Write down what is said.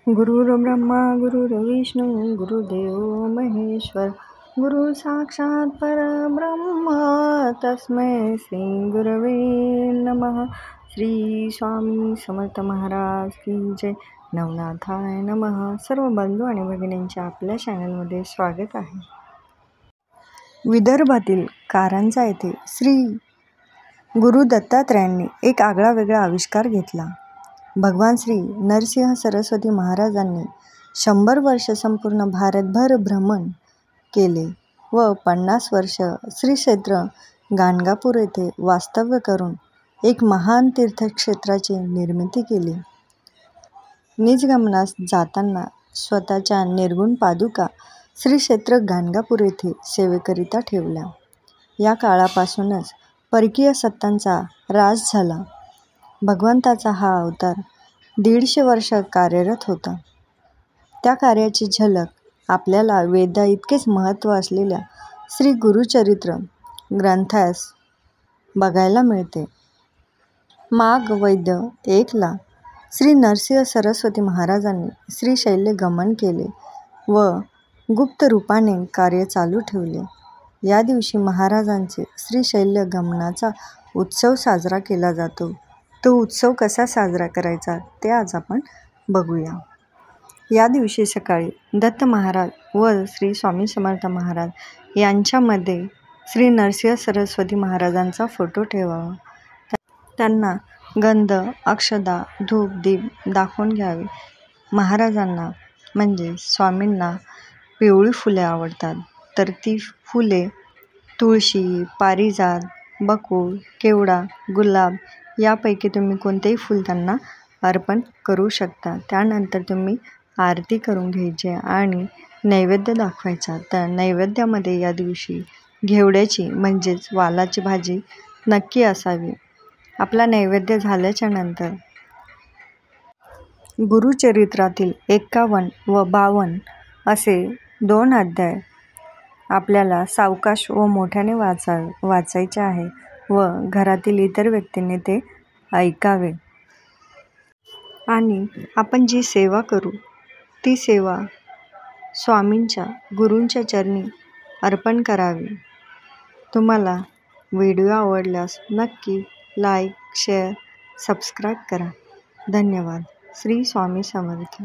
गुरुर्ब्रह्मा गुरुर्विष्णू गुरुदेव महेश्वर गुरु साक्षात परब्रह्म तस्मै श्री गुरवे नमः। श्री स्वामी समर्थ महाराज की जय। नवनाथाय नमः। सर्व बंधू आणि भगिनींच्या आपल्या चॅनलमध्ये स्वागत आहे। विदर्भातील कारंजा येथे श्री गुरु दत्तात्रयांनी एक आगळा वेगळा आविष्कार घेतला। भगवान श्री नरसिंह सरस्वती महाराजांनी 100 वर्ष संपूर्ण भारतभर भ्रमण केले व 50 वर्ष श्री क्षेत्र गाणगापूर येथे वास्तव्य करून एक महान तीर्थक्षेत्राची निर्मिती केली। निजगमनास जाताना स्वतःच्या निर्गुण पादुका श्री क्षेत्र गाणगापूर येथे सेवेकरिता ठेवल्या। या काळापासूनच परकीय सत्तांचा ऱ्हास झाला। भगवंताचा हा अवतार 150 वर्ष कार्यरत होता। त्या कार्याची झलक आपल्याला वेदा इतकेच महत्त्व असलेल्या श्री गुरुचरित्र ग्रंथास बघायला मिळते। माघ वैद्य 1 ला श्री नरसिंह सरस्वती महाराजांनी श्रीशैल्य गमन केले व गुप्त रूपाने कार्य चालू ठेवले। या दिवशी महाराजांचे श्रीशैल्य गमनाचा उत्सव साजरा केला जातो। तो उत्सव कसा साजरा करायचा ते आज आपण बघूया। या दिवशी सकाळी दत्त महाराज व श्री स्वामी समर्थ महाराज यांच्यामध्ये श्री नरसिंह सरस्वती महाराजांचा फोटो ठेवावा। त्यांना गंध अक्षदा धूप दीप दाखवून घ्यावे। महाराजांना म्हणजे स्वामींना पिवळी फुले आवडतात, तर ती फुले तुळशी, पारिजात, बकुळ, केवडा, गुलाब यापैकी तुम्ही कोणतेही फूल त्यांना अर्पण करू शकता। त्यानंतर तुम्ही आरती करून घ्यायची आणि नैवेद्य दाखवायचा। तर नैवेद्यामध्ये या दिवशी घेवड्याची म्हणजेच वालाची भाजी नक्की असावी। आपला नैवेद्य झाल्याच्या नंतर गुरुचरित्रातील 51 व 52 असे 2 अध्याय आपल्याला सावकाश व मोठ्याने वाचायचे आहे व घरातील इतर व्यक्तींनी ते ऐकावे आणि आपण जी सेवा करू ती सेवा स्वामींच्या गुरूंच्या चरणी अर्पण करावी। तुम्हाला व्हिडिओ आवडल्यास नक्की लाईक, शेअर, सबस्क्राईब करा। धन्यवाद। श्री स्वामी समर्थ।